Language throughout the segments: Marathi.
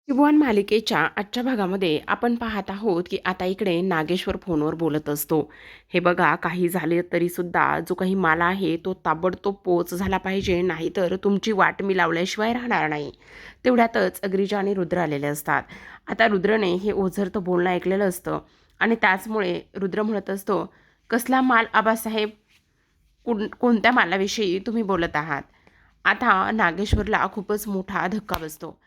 त्रिभुवन मालिकेच्या आजच्या भागामध्ये आपण पाहत आहोत की आता इकडे नागेश्वर फोनवर बोलत असतो. हे बघा, काही झाले तरी सुद्धा जो काही माल आहे तो ताबडतोब पोच झाला पाहिजे, नाहीतर तुमची वाट मी लावल्याशिवाय राहणार नाही. तेवढ्यातच गिरिजा आणि रुद्र आलेले असतात. आता रुद्रने हे ओझरतं बोलणं ऐकलेलं असतं आणि त्याचमुळे रुद्र म्हणत असतो, कसला माल आबासाहेब? कोणत्या मालाविषयी तुम्ही बोलत आहात? आता नागेश्वरला खूपच मोठा धक्का बसतो.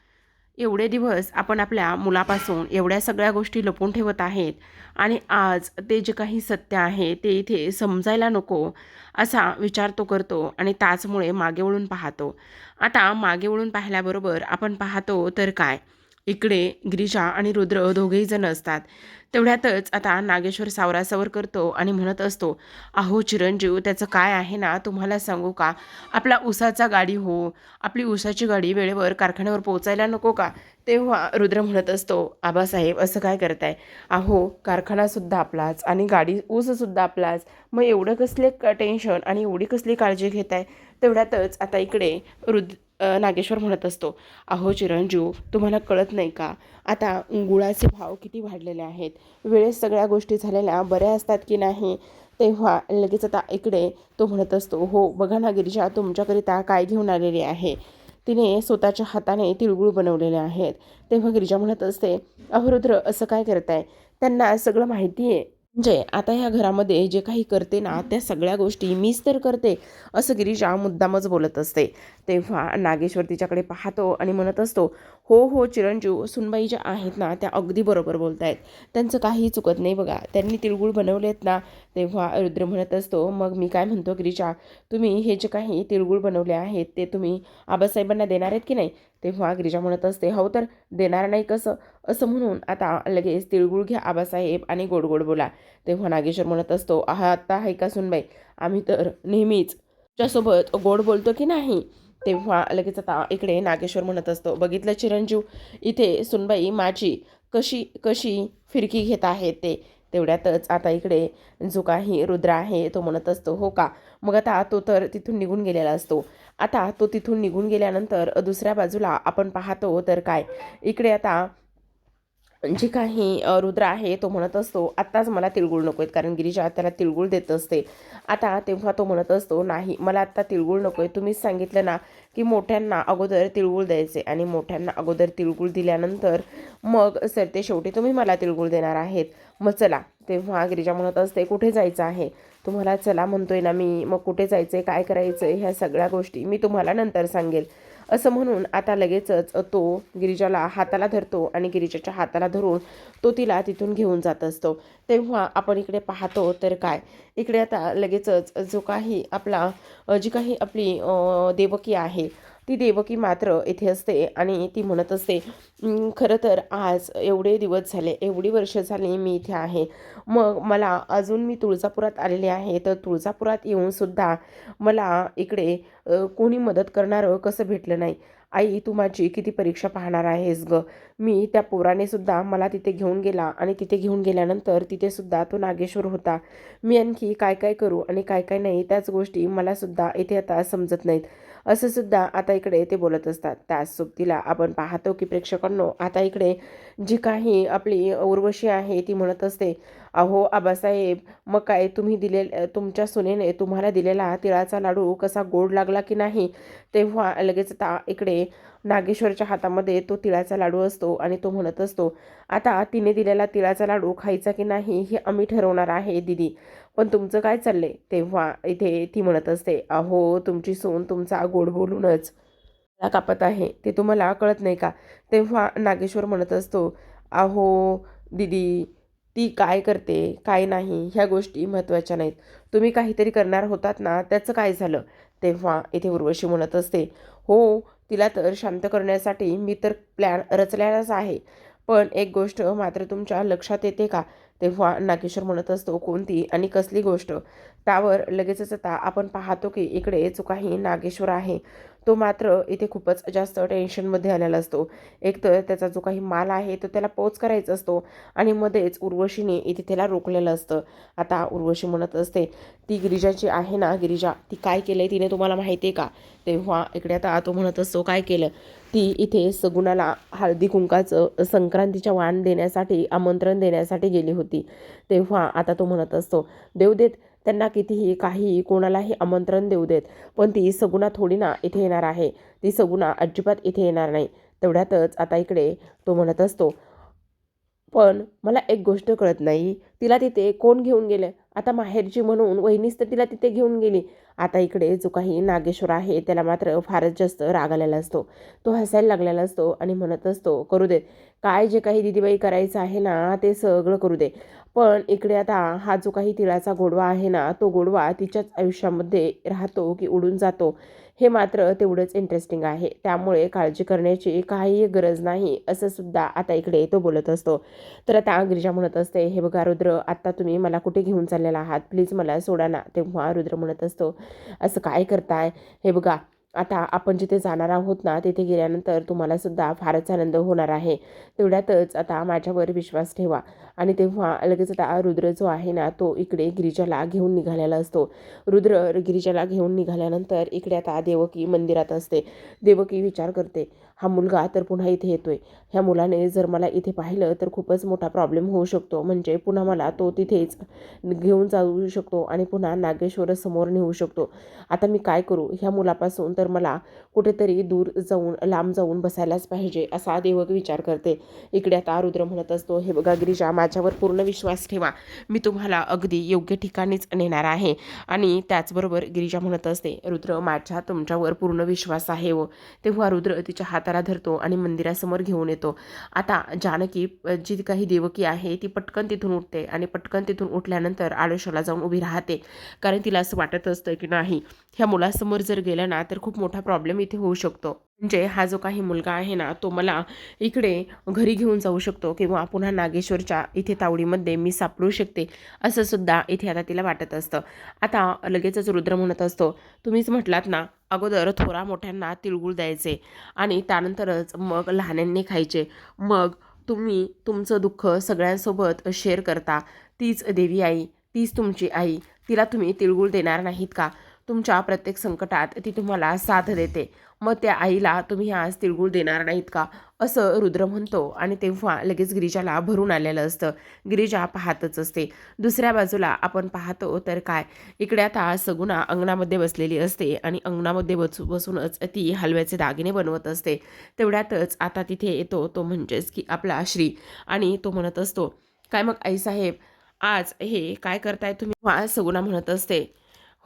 एवढे दिवस आपण आपल्या मुलापासून एवढ्या सगळ्या गोष्टी लपवून ठेवत आहेत आणि आज ते जे काही सत्य आहे ते इथे समजायला नको असा विचार तो करतो आणि त्याचमुळे मागे वळून पाहतो. आता मागे वळून पाहिल्याबरोबर आपण पाहतो तर काय, इकडे गिरिजा आणि रुद्र दोघेही जण असतात. तेवढ्यातच आता नागेश्वर सावरासावर करतो आणि म्हणत असतो, अहो चिरंजीव, त्याचं काय आहे ना, तुम्हाला सांगू का, आपला उसाचा गाडी हो, आपली उसाची गाडी वेळेवर कारखान्यावर पोहोचायला नको का? तेव्हा रुद्र म्हणत असतो, आबासाहेब असं काय करताय? अहो, कारखानासुद्धा आपलाच आणि गाडी ऊससुद्धा आपलाच, मग एवढं कसले टेन्शन आणि एवढी कसली काळजी घेताय? तेवढ्यातच आता इकडे नागेश्वर म्हणत असतो, अहो चिरंजीव, तुम्हाला कळत नाही का, आता गुळाचे भाव किती वाढलेले आहेत, वेळेस सगळ्या गोष्टी झालेल्या बऱ्या असतात की नाही? तेव्हा लगेच आता इकडे तो म्हणत असतो, हो बघा ना गिरिजा, तुमच्याकरिता काय घेऊन आलेली आहे. तिने स्वतःच्या हाताने तिळगुळ बनवलेले आहेत. तेव्हा गिरिजा म्हणत असते, अहो रुद्र, असं काय करताय? त्यांना सगळं माहिती आहे. म्हणजे आता ह्या घरामध्ये जे काही करते ना, त्या सगळ्या गोष्टी मीच तर करते, असं गिरिजा मुद्दामच बोलत असते. तेव्हा नागेश्वर तिच्याकडे पाहतो आणि म्हणत असतो, हो हो चिरंजीव, सुनबाई ज्या आहेत ना त्या अगदी बरोबर बोलत आहेत, त्यांचं काही चुकत नाही बघा, त्यांनी तिळगुळ बनवलेत ना. तेव्हा रुद्र म्हणत असतो, मग मी काय म्हणतो गिरिजा, तुम्ही हे जे काही तिळगुळ बनवले आहेत ते तुम्ही आबासाहेबांना देणार आहेत की नाही? तेव्हा गिरिजा म्हणत असते, हो तर देणार नाही कसं? असं म्हणून आता लगेच तिळगुळ घ्या आबासाहेब आणि गोड गोड बोला. तेव्हा नागेश्वर म्हणत असतो, आता आहे का सुनबाई, आम्ही तर नेहमीच तुझ्यासोबत गोड बोलतो की नाही? तेव्हा लगेच आता इकडे नागेश्वर म्हणत असतो, बघितलं चिरंजीव, इथे सुनबाई माझी कशी कशी फिरकी घेत आहेत ते. तेवढ्यातच आता इकडे जो काही रुद्र आहे तो म्हणत असतो, हो का, मग आता तो तर तिथून निघून गेलेला असतो. आता तो तिथून निघून गेल्यानंतर दुसऱ्या बाजूला आपण पाहतो तर काय, इकडे आता जे काही रुद्र आहे तो म्हणत असतो, आत्ताच मला तिळगुळ नको आहेत, कारण गिरिजा त्याला तिळगुळ देत असते. आता तेव्हा तो म्हणत असतो, नाही मला आत्ता तिळगुळ नको आहे, तुम्हीच सांगितलं ना की मोठ्यांना अगोदर तिळगुळ द्यायचे आणि मोठ्यांना अगोदर तिळगुळ दिल्यानंतर मग सरते शेवटी तुम्ही मला तिळगुळ देणार आहेत. मग चला. तेव्हा गिरिजा म्हणत असते, कुठे जायचं आहे तुम्हाला? चला म्हणतोय ना मी, मग कुठे जायचं आहे, काय करायचं आहे, ह्या सगळ्या गोष्टी मी तुम्हाला नंतर सांगेल. असं म्हणून आता लगेचच तो गिरिजाला हाताला धरतो आणि गिरिजाच्या हाताला धरून तो तिला तिथून घेऊन जात असतो. तेव्हा आपण इकडे पाहतो तर काय, इकडे आता लगेचच जो काही आपला जी काही आपली देवकी आहे, ती देवकी मात्र इथे असते आणि ती म्हणत असते, खरं तर आज एवढे दिवस झाले, एवढी वर्ष झाली मी इथे आहे, मग मला अजून मी तुळजापुरात आलेले आहे, तर तुळजापुरात येऊनसुद्धा मला इकडे कोणी मदत करणारं कसं भेटलं नाही. आई, तू माझी किती परीक्षा पाहणार आहेस गं? मी त्या पोराने सुद्धा मला तिथे घेऊन गेला आणि तिथे घेऊन गेल्यानंतर तिथे सुद्धा तो नागेश्वर होता. मी आणखी काय काय करू आणि काय काय नाही, त्याच गोष्टी मला सुद्धा इथे आता समजत नाहीत. असं सुद्धा आता इकडे ते बोलत असतात. त्याच सोबतीला आपण पाहतो की प्रेक्षकांनो, आता इकडे जी काही आपली उर्वशी आहे ती म्हणत असते, अहो आबासाहेब, मग काय तुम्ही तुमच्या सुनेने तुम्हाला दिलेला तिळाचा लाडू कसा गोड लागला की नाही? तेव्हा लगेच आता इकडे नागेश्वरच्या हातामध्ये तो तिळाचा लाडू असतो आणि तो म्हणत असतो, आता तिने दिलेला तिळाचा लाडू खायचा की नाही हे आम्ही ठरवणार आहे दीदी, पण तुमचं काय चाललंय? तेव्हा इथे ती म्हणत असते, अहो तुमची सून तुमचा गोड बोलूनच गळा कापत आहे, ते तुम्हाला कळत नाही का? तेव्हा नागेश्वर म्हणत असतो, अहो दीदी, ती काय करते काय नाही ह्या गोष्टी महत्त्वाच्या नाहीत, तुम्ही काहीतरी करणार होतात ना, त्याचं काय झालं? तेव्हा इथे उर्वशी म्हणत असते, हो, तिला तर शांत करण्यासाठी मी तर प्लॅन रचलेलाच आहे, पण एक गोष्ट मात्र तुमच्या लक्षात येते का? तेव्हा नागेश्वर म्हणत असतो, कोणती आणि कसली गोष्ट? त्यावर लगेचच आता आपण पाहतो की इकडे जो काही नागेश्वर आहे तो मात्र इथे खूपच जास्त टेन्शनमध्ये आलेला असतो. एकतर त्याचा जो काही माल आहे तो त्याला पोच करायचा असतो आणि मध्येच उर्वशीने इथे त्याला रोखलेलं असतं. आता उर्वशी म्हणत असते, ती गिरिजाची आहे ना, गिरिजा ती काय केलं आहे तिने तुम्हाला माहिती आहे का? तेव्हा इकडे आता तो म्हणत असतो, काय केलं? ती इथे सगुणाला हळदी कुंकाचं संक्रांतीच्या वाण देण्यासाठी आमंत्रण देण्यासाठी गेली होती. तेव्हा आता तो म्हणत असतो, देऊ देत त्यांना कितीही काहीही कोणालाही आमंत्रण देऊ देत, पण ती सगुणा थोडी ना इथे येणार आहे. ती सगुणा अजिबात इथे येणार नाही. तेवढ्यातच आता इकडे तो म्हणत असतो, पण मला एक गोष्ट कळत नाही, तिला तिथे कोण घेऊन गेलं? आता माहेरची म्हणून वहिनीच तर तिला तिथे घेऊन गेली. आता इकडे जो काही नागेश्वर आहे त्याला मात्र फारच जास्त राग आलेला असतो. तो हसायला लागलेला असतो आणि म्हणत असतो, करू देत, काय जे काही दिदीबाई करायचं आहे ना ते सगळं करू दे. पण इकडे आता हा जो काही तिळाचा गोडवा आहे ना, तो गोडवा तिच्याच आयुष्यामध्ये राहतो की उडून जातो, हे मात्र तेवढंच इंटरेस्टिंग आहे. त्यामुळे काळजी करण्याची काही गरज नाही, असं सुद्धा आता इकडे तो बोलत असतो. तर आता गिरिजा म्हणत असते, हे बघा रुद्र, आत्ता तुम्ही मला कुठे घेऊन चाललेला आहात? प्लीज मला सोडा ना. तेव्हा रुद्र म्हणत असतो, असं काय करताय? हे बघा, आता आपण जिथे जाणार आहोत ना, तिथे गेल्यानंतर तुम्हाला सुद्धा फारच आनंद होणार आहे. तेवढ्यातच आता माझ्यावर विश्वास ठेवा. आणि तेव्हा लगेच आता रुद्र जो आहे ना, तो इकडे गिरिजाला घेऊन निघालेला असतो. रुद्र गिरिजाला घेऊन निघाल्यानंतर इकडे आता देवकी मंदिरात असते. देवकी विचार करते, हा मुलगा तर पुन्हा इथे येतोय. ह्या मुलाने जर मला इथे पाहिलं तर खूपच मोठा प्रॉब्लेम होऊ शकतो. म्हणजे पुन्हा मला तो तिथेच घेऊन जाऊ शकतो आणि पुन्हा नागेश्वर समोर नेऊ शकतो. आता मी काय करू? ह्या मुलापासून तर मला कुठेतरी दूर जाऊन लांब जाऊन बसायलाच पाहिजे, असा देवक विचार करते. इकडे आता रुद्र म्हणत असतो, हे बघा गिरिजा, माझ्यावर पूर्ण विश्वास ठेवा. मी तुम्हाला अगदी योग्य ठिकाणीच नेणार आहे. आणि त्याचबरोबर गिरिजा म्हणत असते, रुद्र, माझ्या तुमच्यावर पूर्ण विश्वास आहे हो. तेव्हा रुद्र तिच्या हाताला धरतो आणि मंदिरासमोर घेऊन येतो. आता जानकी जी काही देवकी आहे ती पटकन तिथून उठते आणि पटकन तिथून उठल्यानंतर आडोशाला जाऊन उभी राहते. कारण तिला असं वाटत असतं की नाही, ह्या मुलासमोर जर गेलं ना तर खूप मोठा प्रॉब्लेम इथे होऊ शकतो. म्हणजे हा जो काही मुलगा आहे ना, तो मला इकडे घरी घेऊन जाऊ शकतो किंवा पुन्हा नागेश्वरच्या इथे तावडीमध्ये मी सापडू शकते, असं सुद्धा इथे आता तिला वाटत असतं. आता लगेचच रुद्र म्हणत असतो, तुम्हीच म्हटलात ना, अगोदर थोरा मोठ्यांना तिळगुळ द्यायचे आणि त्यानंतरच मग लहानांनी खायचे. मग तुम्ही तुमचं दुःख सगळ्यांसोबत शेअर करता. तीच देवी आई, तीच तुमची आई, तिला तुम्ही तिळगुळ देणार नाहीत का? तुमच्या प्रत्येक संकटात ती तुम्हाला साथ देते. मग त्या आईला तुम्ही आज तिळगुळ देणार नाहीत का? असं रुद्र म्हणतो आणि तेव्हा लगेच गिरिजाला भरून आलेलं असतं. गिरिजा पाहतच असते. दुसऱ्या बाजूला आपण पाहतो तर काय, इकडे आता सगुणा अंगणामध्ये बसलेली असते आणि अंगणामध्ये बसूनच ती हलव्याचे दागिने बनवत असते. तेवढ्यातच आता तिथे येतो तो म्हणजेच की आपला श्री, आणि तो म्हणत असतो, काय मग आईसाहेब, आज हे काय करताय तुम्ही? सगुणा म्हणत असते,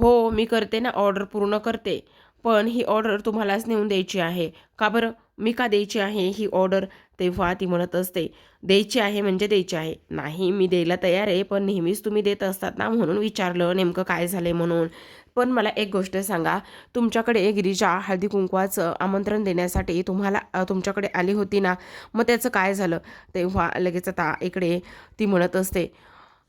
हो मी करते ना, ऑर्डर पूर्ण करते. पण ही ऑर्डर तुम्हालाच नेऊन द्यायची आहे. का बरं? मी का द्यायची आहे ही ऑर्डर? तेव्हा ती म्हणत असते, द्यायची आहे म्हणजे द्यायची आहे. नाही, मी द्यायला तयार आहे, पण नेहमीच तुम्ही देत असतात ना, म्हणून विचारलं नेमकं काय झालं म्हणून. पण मला एक गोष्ट सांगा, तुमच्याकडे गिरिजा हळदी कुंकवाचं आमंत्रण देण्यासाठी तुमच्याकडे आली होती ना, मग त्याचं काय झालं? तेव्हा लगेच आता इकडे ती म्हणत असते,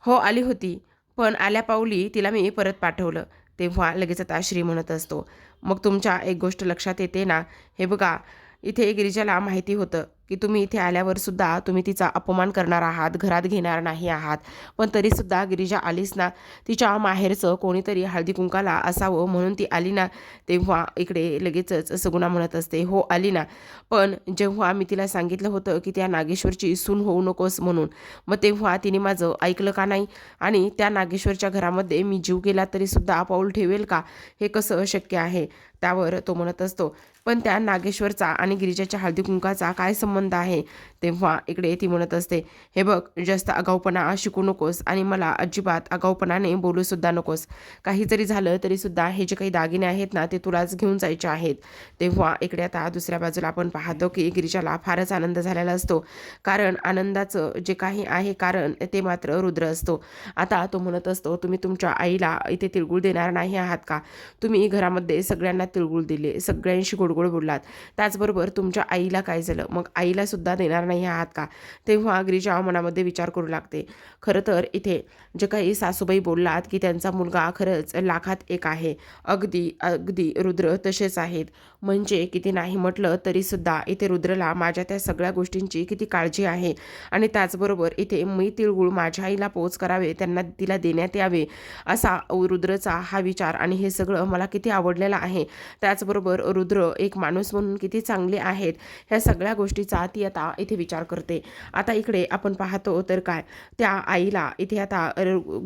हो आली होती, पण आल्या पावली तिला मी परत पाठवलं. तेव्हा लगेच आता श्री म्हणत असतो, मग तुमच्या एक गोष्ट लक्षात येते ना, हे बघा, इथे गिरिजाला माहिती होतं की तुम्ही इथे आल्यावर सुद्धा तुम्ही तिचा अपमान करणार आहात, घरात घेणार नाही आहात. पण तरीसुद्धा गिरिजा आलीच ना, तिच्या माहेरचं कोणीतरी हळदी कुंकाला असावं म्हणून ती आली ना. तेव्हा इकडे लगेचच सगुणा म्हणत असते, हो आली ना, पण जेव्हा मी तिला सांगितलं होतं की त्या नागेश्वरची सून होऊ नकोस म्हणून, मग तेव्हा तिने माझं ऐकलं का नाही? आणि त्या नागेश्वरच्या घरामध्ये मी जीव गेला तरीसुद्धा पाऊल ठेवेल का? हे कसं शक्य आहे? त्यावर तो म्हणत असतो, पण त्या नागेश्वरचा आणि गिरिजाच्या हळदी कुंकाचा काय संबंध आहे? तेव्हा इकडे ती म्हणत असते, हे बघ, जास्त आगाऊपणा शिकू नकोस आणि मला अजिबात आगाऊपणाने बोलूसुद्धा नकोस. काही जरी झालं तरीसुद्धा हे जे काही दागिने आहेत ना, ते तुलाच घेऊन जायचे आहेत. तेव्हा इकडे आता दुसऱ्या बाजूला आपण पाहतो की गिरिजाला फारच आनंद झालेला असतो. कारण आनंदाचं जे काही आहे कारण ते मात्र रुद्र असतो. आता तो म्हणत असतो, तुम्ही तुमच्या आईला इथे तिळगुळ देणार नाही आहात का? तुम्ही घरामध्ये सगळ्यांना तिळगुळ दिले, सगळ्यांशी गोडगोड बोललात. त्याचबरोबर तुमच्या आईला काय झालं? मग आईला सुद्धा देणार नाही नाही आहात का? तेव्हा गिरिजा मनामध्ये विचार करू लागते. खरं तर इथे जे काही सासूबाई बोललात की त्यांचा मुलगा खरंच लाखात एक आहे. अगदी अगदी रुद्र तसेच आहेत. म्हणजे किती नाही म्हटलं तरीसुद्धा इथे रुद्रला माझ्या त्या सगळ्या गोष्टींची किती काळजी आहे. आणि त्याचबरोबर इथे मी तिळगुळ माझ्या आईला पोच करावे, त्यांना तिला देण्यात यावे, असा रुद्रचा हा विचार आणि हे सगळं मला किती आवडलेलं आहे. त्याचबरोबर रुद्र एक माणूस म्हणून किती चांगले आहेत, ह्या सगळ्या गोष्टीचा ती आता इथे विचार करते. आता इकडे आपण पाहतो तर काय, त्या आईला इथे आता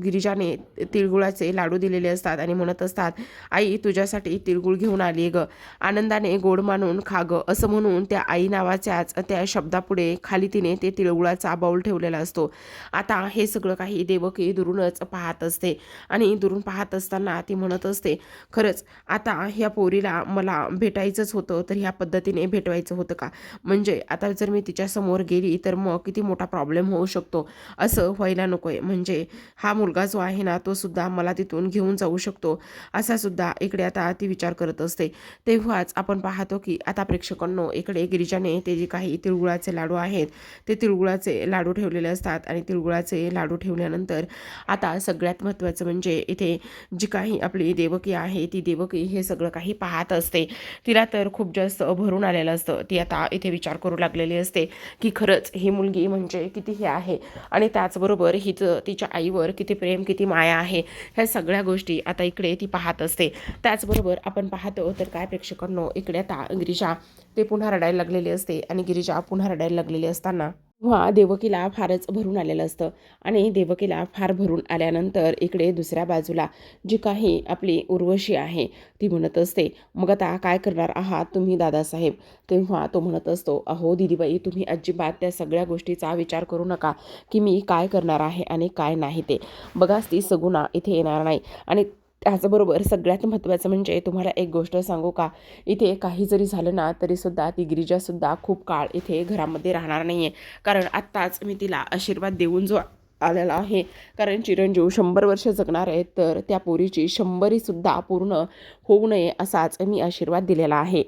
गिरिजाने तिळगुळाचे लाडू दिलेले असतात आणि म्हणत असतात, आई तुझ्यासाठी तिळगुळ घेऊन आली ग, आनंदाने गोड मानून खा ग, असं म्हणून त्या आई नावाच्याच त्या शब्दापुढे खाली तिने ते तिळगुळाचा बाऊल ठेवलेला असतो. आता हे सगळं काही देवकी दुरूनच पाहत असते आणि दुरून पाहत असताना ती म्हणत असते, खरंच आता ह्या पोरीला मला भेटायचंच होतं, तर ह्या पद्धतीने भेटवायचं होतं का? म्हणजे आता जर मी तिच्यासमोर गेली तर मग किती मोठा प्रॉब्लेम होऊ शकतो, असं व्हायला नको आहे. म्हणजे हा मुलगा जो आहे ना, तो सुद्धा मला तिथून घेऊन जाऊ शकतो, असा सुद्धा इकडे आता ती विचार करत असते. तेव्हाच आपण पाहतो की आता प्रेक्षकांनो, इकडे गिरिजाने ते जे काही तिळगुळाचे लाडू आहेत ते तिळगुळाचे लाडू ठेवलेले असतात आणि तिळगुळाचे लाडू ठेवल्यानंतर आता सगळ्यात महत्त्वाचं म्हणजे इथे जी काही आपली देवकी आहे, ती देवकी हे सगळं काही पाहत असते. तिला तर खूप जास्त भरून आलेलं असतं. ती आता इथे विचार करू लागलेली असते की खरंच ही मुलगी म्हणजे किती हे आहे आणि त्याचबरोबर हिचं तिच्या आईवर किती प्रेम, किती माया आहे, ह्या सगळ्या गोष्टी आता इकडे ती पाहत असते. त्याचबरोबर आपण पाहतो तर काय प्रेक्षकांनो, इकडे आता गिरिजा ते पुन्हा रडायला लागलेली असते आणि गिरिजा पुन्हा रडायला लागलेली असताना तेव्हा देवकीला फारच भरून आलेलं असतं आणि देवकीला फार भरून आल्यानंतर इकडे दुसऱ्या बाजूला जी काही आपली उर्वशी आहे ती म्हणत असते, मग आता काय करणार आहात तुम्ही दादासाहेब? तेव्हा तो म्हणत असतो, अहो दिदीबाई, तुम्ही अजिबात त्या सगळ्या गोष्टीचा विचार करू नका की मी काय करणार आहे आणि काय नाही ते. बघाच ती सगुणा इथे येणार नाही. आणि त्याचबरोबर सगळ्यात महत्त्वाचं म्हणजे तुम्हाला एक गोष्ट सांगू का, इथे काही जरी झालं ना तरीसुद्धा ती गिरिजासुद्धा खूप काळ इथे घरामध्ये राहणार नाही आहे. कारण आत्ताच मी तिला आशीर्वाद देऊन जो आलेला आहे, कारण चिरंजीव 100 वर्ष जगणार आहेत, तर त्या पोरीची 100रीसुद्धा पूर्ण होऊ नये असाच मी आशीर्वाद दिलेला आहे.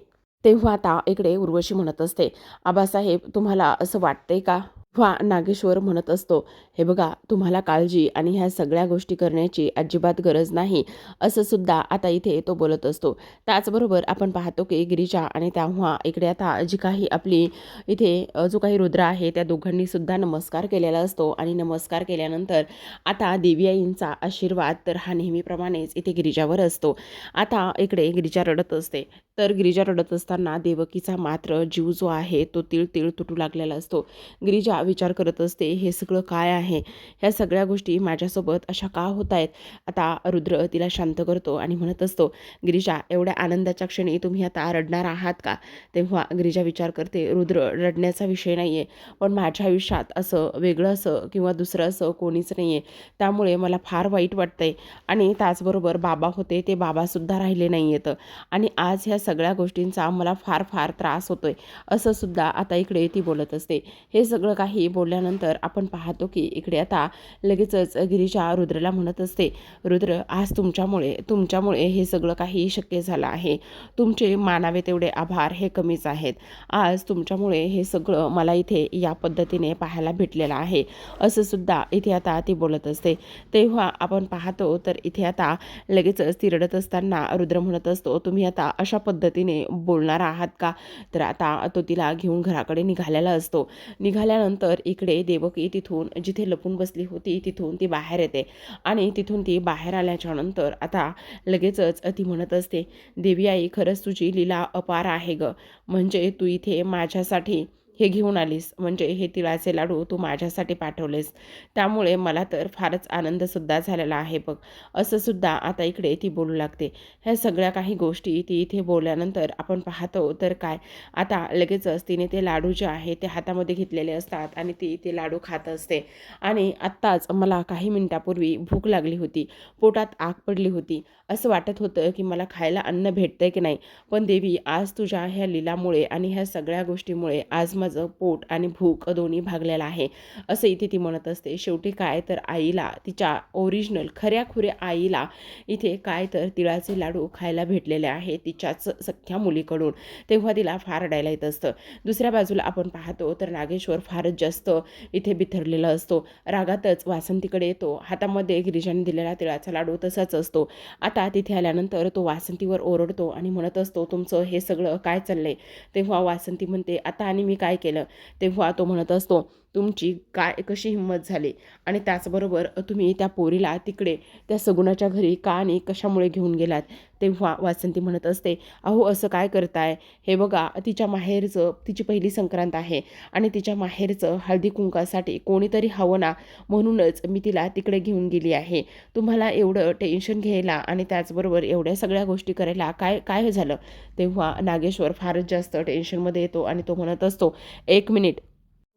तेव्हा आता इकडे उर्वशी म्हणत असते, आबासाहेब तुम्हाला असं वाटतंय का? वा नागेश्वर म्हणत असतो, हे बघा तुम्हाला काळजी आणि ह्या सगळ्या गोष्टी करण्याची अजिबात गरज नाही, असं सुद्धा आता इथे तो बोलत असतो. त्याचबरोबर आपण पाहतो की गिरिजा आणि तेव्हा इकडे आता जी काही आपली इथे जो काही रुद्र आहे त्या दोघांनी सुद्धा नमस्कार केलेला असतो आणि नमस्कार केल्यानंतर आता देवी आईंचा आशीर्वाद तर हा नेहमीप्रमाणेच इथे गिरिजावर असतो. आता इकडे गिरिजा रडत असते, तर गिरिजा रडत असताना देवकीचा मात्र जीव जो आहे तो तिळ तिळ तुटू लागलेला असतो. गिरिजा विचार करत असते, हे सगळं काय आहे, ह्या सगळ्या गोष्टी माझ्यासोबत अशा का होत आहेत? आता रुद्र तिला शांत करतो आणि म्हणत असतो, गिरिजा एवढ्या आनंदाच्या क्षणी तुम्ही आता रडणार आहात का? तेव्हा गिरिजा विचार करते, रुद्र रडण्याचा विषय नाही आहे, पण माझ्या आयुष्यात असं वेगळं असं किंवा दुसरं असं कोणीच नाही आहे, त्यामुळे मला फार वाईट वाटतंय. आणि त्याचबरोबर बाबा होते ते बाबासुद्धा राहिले नाही आहेत आणि आज ह्या सगळ्या गोष्टींचा मला फार फार त्रास होतोय, असं सुद्धा आता इकडे ती बोलत असते. हे सगळं काही बोलल्यानंतर आपण पाहतो की इकडे आता लगेचच गिरिजा रुद्रला म्हणत असते, रुद्र आज तुमच्यामुळे हे सगळं काही शक्य झालं आहे. तुमचे मानावे तेवढे आभार हे कमीच आहेत. आज तुमच्यामुळे हे सगळं मला इथे या पद्धतीने पाहायला भेटलेलं आहे, असं सुद्धा इथे आता ती बोलत असते. तेव्हा आपण पाहतो तर इथे आता लगेचच ती रडत असताना रुद्र म्हणत असतो, तुम्ही आता अशा पद्धतीने बोलणार आहात का? तर आता तो तिला घेऊन घराकडे निघालेला असतो. निघाल्यानंतर इकडे देवकी तिथून जिथे लपून बसली होती तिथून ती बाहेर येते आणि तिथून ती बाहेर आल्याच्या नंतर आता लगेचच ती म्हणत असते, देवी आई खरंच तुझी लीला अपार आहे ग, म्हणजे तू इथे माझ्यासाठी हे घेऊन आलीस, म्हणजे हे तिळाचे लाडू तू माझ्यासाठी पाठवलेस, त्यामुळे मला तर फारच आनंदसुद्धा झालेला आहे बघ, असं सुद्धा आता इकडे ती बोलू लागते. ह्या सगळ्या काही गोष्टी ती इथे बोलल्यानंतर आपण पाहतो तर काय, आता लगेचच तिने ते लाडू जे आहे ते हातामध्ये घेतलेले असतात आणि ती ते लाडू खात असते. आणि आत्ताच मला काही मिनिटापूर्वी भूक लागली होती, पोटात आग पडली होती, असं वाटत होतं की मला खायला अन्न भेटतंय की नाही, पण देवी आज तुझ्या ह्या लीलामुळे आणि ह्या सगळ्या गोष्टीमुळे आज माझं माझं पोट आणि भूक दोन्ही भागलेलं आहे, असं इथे ती म्हणत असते. शेवटी काय तर आईला, तिच्या ओरिजिनल खऱ्याखुऱ्या आईला इथे काय तर तिळाचे लाडू खायला भेटलेले आहे तिच्याच सख्ख्या मुलीकडून. तेव्हा तिला फार रडायला येत असतं. दुसऱ्या बाजूला आपण पाहतो तर नागेश्वर फारच जास्त इथे बिथरलेला असतो. रागातच वासंतीकडे येतो. हातामध्ये गिरिजाने दिलेला तिळाचा लाडू तसाच असतो. आता तिथे आल्यानंतर तो वासंतीवर ओरडतो आणि म्हणत असतो, तुमचं हे सगळं काय चाललंय? तेव्हा वासंती म्हणते, आता आणि मी काय केलं? तेव्हा तो म्हणत असतो, तुमची काय कशी हिंमत झाली आणि त्याचबरोबर तुम्ही त्या पोरीला तिकडे त्या सगुणाच्या घरी का आणि कशामुळे घेऊन गेलात? तेव्हा वासंती म्हणत असते, अहो असं काय करताय? हे बघा, तिच्या माहेरचं तिची पहिली संक्रांत आहे आणि तिच्या माहेरचं हळदी कुंकासाठी कोणीतरी हवं ना, म्हणूनच मी तिला तिकडे घेऊन गेली आहे. तुम्हाला एवढं टेन्शन घ्यायला आणि त्याचबरोबर एवढ्या सगळ्या गोष्टी करायला काय काय झालं? तेव्हा नागेश्वर फारच जास्त टेन्शनमध्ये येतो आणि तो म्हणत असतो, एक मिनिट,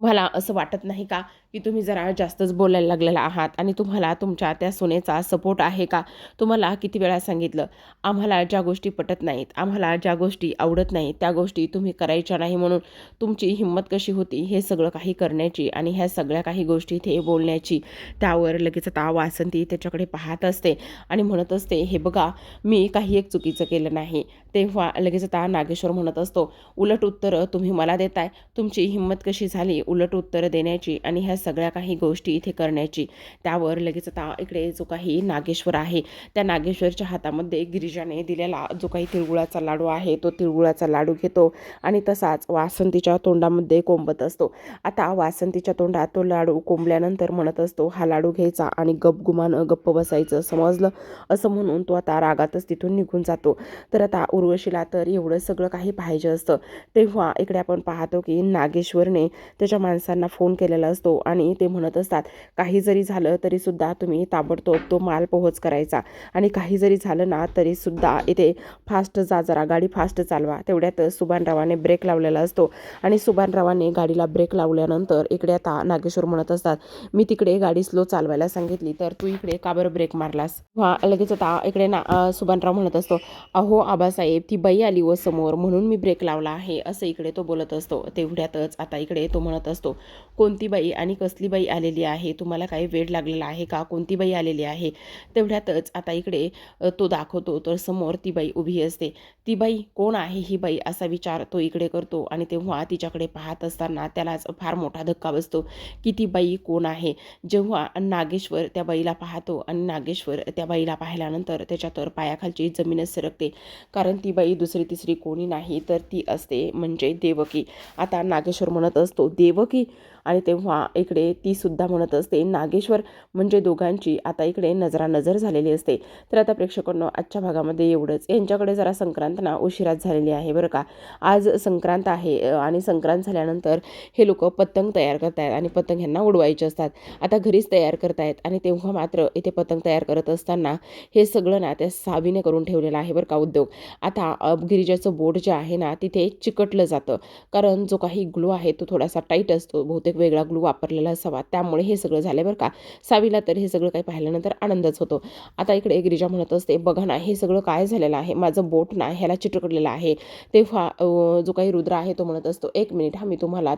मला असं वाटत नाही का की तुम्ही जरा जास्तच बोलायला लागलेला आहात आणि तुम्हाला तुमच्या त्या सुनेचा सपोर्ट आहे का? तुम्हाला किती वेळा सांगितलं, आम्हाला ज्या गोष्टी पटत नाहीत, आम्हाला ज्या गोष्टी आवडत नाहीत त्या गोष्टी तुम्ही करायच्या नाही, म्हणून तुमची हिंमत कशी होती हे सगळं काही करण्याची आणि ह्या सगळ्या काही गोष्टी इथे बोलण्याची? त्यावर लगेच आता वासंती त्याच्याकडे पाहत असते आणि म्हणत असते, हे बघा, मी काही एक चुकीचं केलं नाही. तेव्हा लगेच आता नागेश्वर म्हणत असतो, उलट उत्तरं तुम्ही मला देताय. तुमची हिंमत कशी झाली उलट उत्तरं देण्याची आणि ह्या सगळ्या काही गोष्टी इथे करण्याची? त्यावर लगेच आता इकडे जो काही नागेश्वर आहे त्या नागेश्वरच्या हातामध्ये गिरिजाने दिलेला जो काही तिळगुळाचा लाडू आहे तो तिळगुळाचा लाडू घेतो आणि तसाच वासंतीच्या तोंडामध्ये कोंबत असतो. आता वासंतीच्या तोंडात तो लाडू कोंबल्यानंतर म्हणत असतो, हा लाडू घ्यायचा आणि गपगुमानं गप्प बसायचं, समजलं? असं म्हणून तो आता रागातच तिथून निघून जातो. तर आता उर्वशीला तर एवढं सगळं काही पाहिजे असतं. तेव्हा इकडे आपण पाहतो की नागेश्वरने त्याच्या माणसांना फोन केलेला असतो आणि ते म्हणत असतात, काही जरी झालं तरीसुद्धा तुम्ही ताबडतोब तो माल पोहोच करायचा आणि काही जरी झालं ना तरीसुद्धा इथे फास्ट जा, जरा गाडी फास्ट चालवा. तेवढ्यात सुभानरावाने ब्रेक लावलेला असतो आणि सुभानरावाने गाडीला ब्रेक लावल्यानंतर इकडे आता नागेश्वर म्हणत असतात, मी तिकडे गाडी स्लो चालवायला सांगितली तर तू इकडे का बरं ब्रेक मारलास? हा लगेच आता इकडे सुभानराव म्हणत असतो, अहो आबासाहेब, ती बाई आली व समोर म्हणून मी ब्रेक लावला आहे, असं इकडे तो बोलत असतो. तेवढ्यातच आता इकडे तो म्हणत असतो, कोणती बाई आणि कसली बाई आलेली आहे? तुम्हाला काही वेळ लागलेला आहे का? कोणती बाई आलेली आहे? तेवढ्यातच आता इकडे तो दाखवतो तर समोर ती बाई उभी असते. ती बाई कोण आहे ही बाई, असा विचार तो इकडे करतो आणि तेव्हा तिच्याकडे पाहत असताना त्यालाच फार मोठा धक्का बसतो की ती बाई कोण आहे. जेव्हा नागेश्वर त्या बाईला पाहतो आणि नागेश्वर त्या बाईला पाहिल्यानंतर त्याच्या तर पायाखालची जमीनच सरकते, कारण ती बाई दुसरी तिसरी कोणी नाही तर ती असते म्हणजे देवकी. आता नागेश्वर म्हणत असतो, देवकी? आणि तेव्हा इकडे ती सुद्धा म्हणत असते नागेश्वर, म्हणजे दोघांची आता इकडे नजरानजर झालेली असते. तर आता प्रेक्षकांनो, आजच्या भागामध्ये एवढंच. यांच्याकडे जरा संक्रांत ना उशिराच झालेली आहे बरं का. आज संक्रांत आहे आणि संक्रांत झाल्यानंतर हे लोक पतंग तयार करतायत आणि पतंग ह्यांना उडवायचे असतात. आता घरीच तयार करतायत आणि तेव्हा मात्र इथे पतंग तयार करत असताना हे सगळं ना त्या साबीने करून ठेवलेलं आहे बरं का उद्योग. आता गिरिजाचं बोट जे आहे ना तिथे चिकटलं जातं, कारण जो काही ग्लू आहे तो थोडासा टाईट असतो, बहुतेक वेगळा ग्लू वापरलेला असावा, त्यामुळे हे सगळं झालं बरं का. सावीला तर हे सगळं काही पाहिल्यानंतर आनंदच होतो. आता इकडे गिरिजा म्हणत असते, बघा ना हे सगळं काय झालेलं आहे, माझं बोट ना ह्याला चिटकलेलं आहे. तेव्हा जो काही रुद्र आहे तो म्हणत असतो, एक मिनिट हा, मी तुम्हाला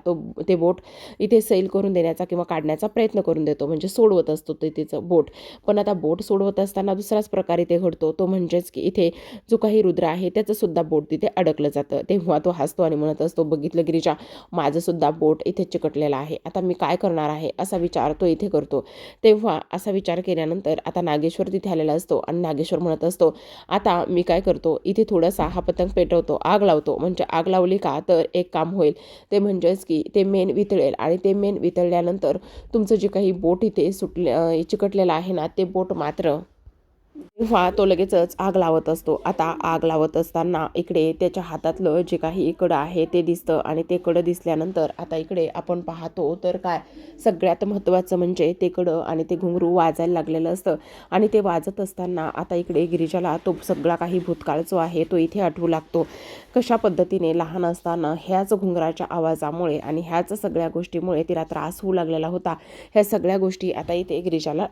ते बोट इथे सैल करून देण्याचा किंवा काढण्याचा प्रयत्न करून देतो, म्हणजे सोडवत असतो ते तिचं बोट. पण आता बोट सोडवत असताना दुसराच प्रकार इथे घडतो, तो म्हणजेच की इथे जो काही रुद्र आहे त्याचं सुद्धा बोट तिथे अडकलं जातं. तेव्हा तो हसतो आणि म्हणत असतो, बघितलं गिरिजा, माझं सुद्धा बोट इथे चिकटलेलं आहे, आता मी काय करणार आहे असा विचार तो इथे करतो. तेव्हा असा विचार केल्यानंतर आता नागेश्वर तिथे आलेला असतो आणि नागेश्वर म्हणत असतो, आता मी काय करतो, इथे थोडासा हा पतंग पेटवतो, आग लावतो, म्हणजे आग लावली का तर एक काम होईल, ते म्हणजेच की ते मेण वितळेल आणि ते मेण वितळल्यानंतर तुमचं जे काही बोट इथे चिकटलेलं आहे ना ते बोट मात्र. तेव्हा तो लगेचच आग लावत असतो. आता आग लावत असताना इकडे त्याच्या हातातलं जे काही कडं आहे ते दिसतं आणि ते कडं दिसल्यानंतर आता इकडे आपण पाहतो तर काय, सगळ्यात महत्त्वाचं म्हणजे ते कडं आणि ते घुंगरू वाजायला लागलेलं असतं आणि ते वाजत असताना आता इकडे गिरिजाला तो सगळा काही भूतकाळ जो आहे तो इथे आठवू लागतो. कशा पद्धतीने लहान असताना ह्याच घुंगराच्या आवाजामुळे आणि ह्याच सगळ्या गोष्टीमुळे तिला त्रास होऊ लागलेला होता. ह्या सगळ्या गोष्टी आता इथे गिरिजाला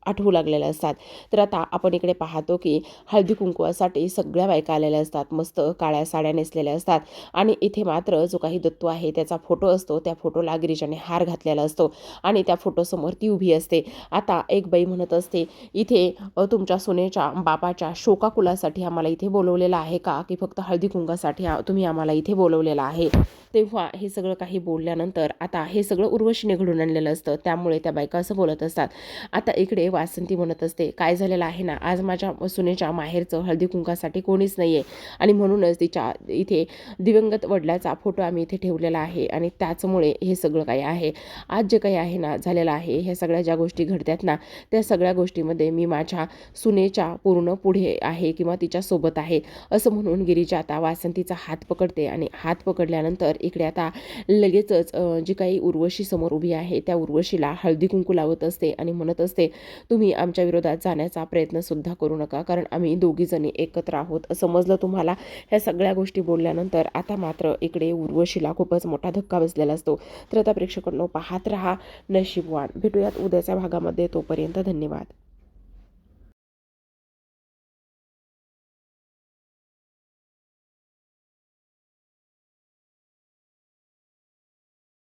आठवू लागलेल्या असतात. तर आता आपण इकडे पाहतो की हळदी कुंकवासाठी सगळ्या बायका आलेल्या असतात, मस्त काळ्या साड्या नेसलेल्या असतात आणि इथे मात्र जो काही दत्तू आहे त्याचा फोटो असतो, त्या फोटोला गिरिजाने हार घातलेला असतो आणि त्या फोटोसमोर ती उभी असते. आता एक बाई म्हणत असते, इथे तुमच्या सुनेच्या बापाच्या शोकाकुलासाठी आम्हाला इथे बोलवलेलं आहे का, की फक्त हळदी कुंकासाठी तुम्ही आम्हाला इथे बोलवलेलं आहे? तेव्हा हे सगळं काही बोलल्यानंतर आता हे सगळं उर्वशीने घडून आणलेलं असतं, त्यामुळे त्या बायका असं बोलत असतात. आता इकडे वासंती म्हणत असते, काय झालेलं आहे ना, आज माझ्या सुनेच्या माहेरचं हळदी कुंकासाठी कोणीच नाही आहे आणि म्हणूनच तिच्या इथे दिवंगत वडिलाचा फोटो आम्ही इथे ठेवलेला आहे आणि त्याचमुळे हे सगळं काही आहे. आज जे काही आहे ना झालेलं आहे, ह्या सगळ्या ज्या गोष्टी घडतात ना, त्या सगळ्या गोष्टीमध्ये मी माझ्या सुनेच्या पूर्ण पुढे आहे किंवा तिच्यासोबत आहे, असं म्हणून गिरिजा आता वासंतीचा हात पकडते आणि हात पकडल्यानंतर इकडे आता लगेचच जी काही उर्वशी समोर उभी आहे त्या उर्वशीला हळदी कुंकू लावत असते आणि म्हणत असते, तुम्ही आमच्या विरोधात जाण्याचा प्रयत्नसुद्धा करू नका, कारण आम्ही दोघीजणी एकत्र आहोत, समजलं तुम्हाला? ह्या सगळ्या गोष्टी बोलल्यानंतर आता मात्र इकडे उर्वशीला खूपच मोठा धक्का बसलेला असतो. तर आता प्रेक्षकांनो पाहत रहा नशीबवान. भेटूयात उद्याच्या भागामध्ये. तोपर्यंत धन्यवाद.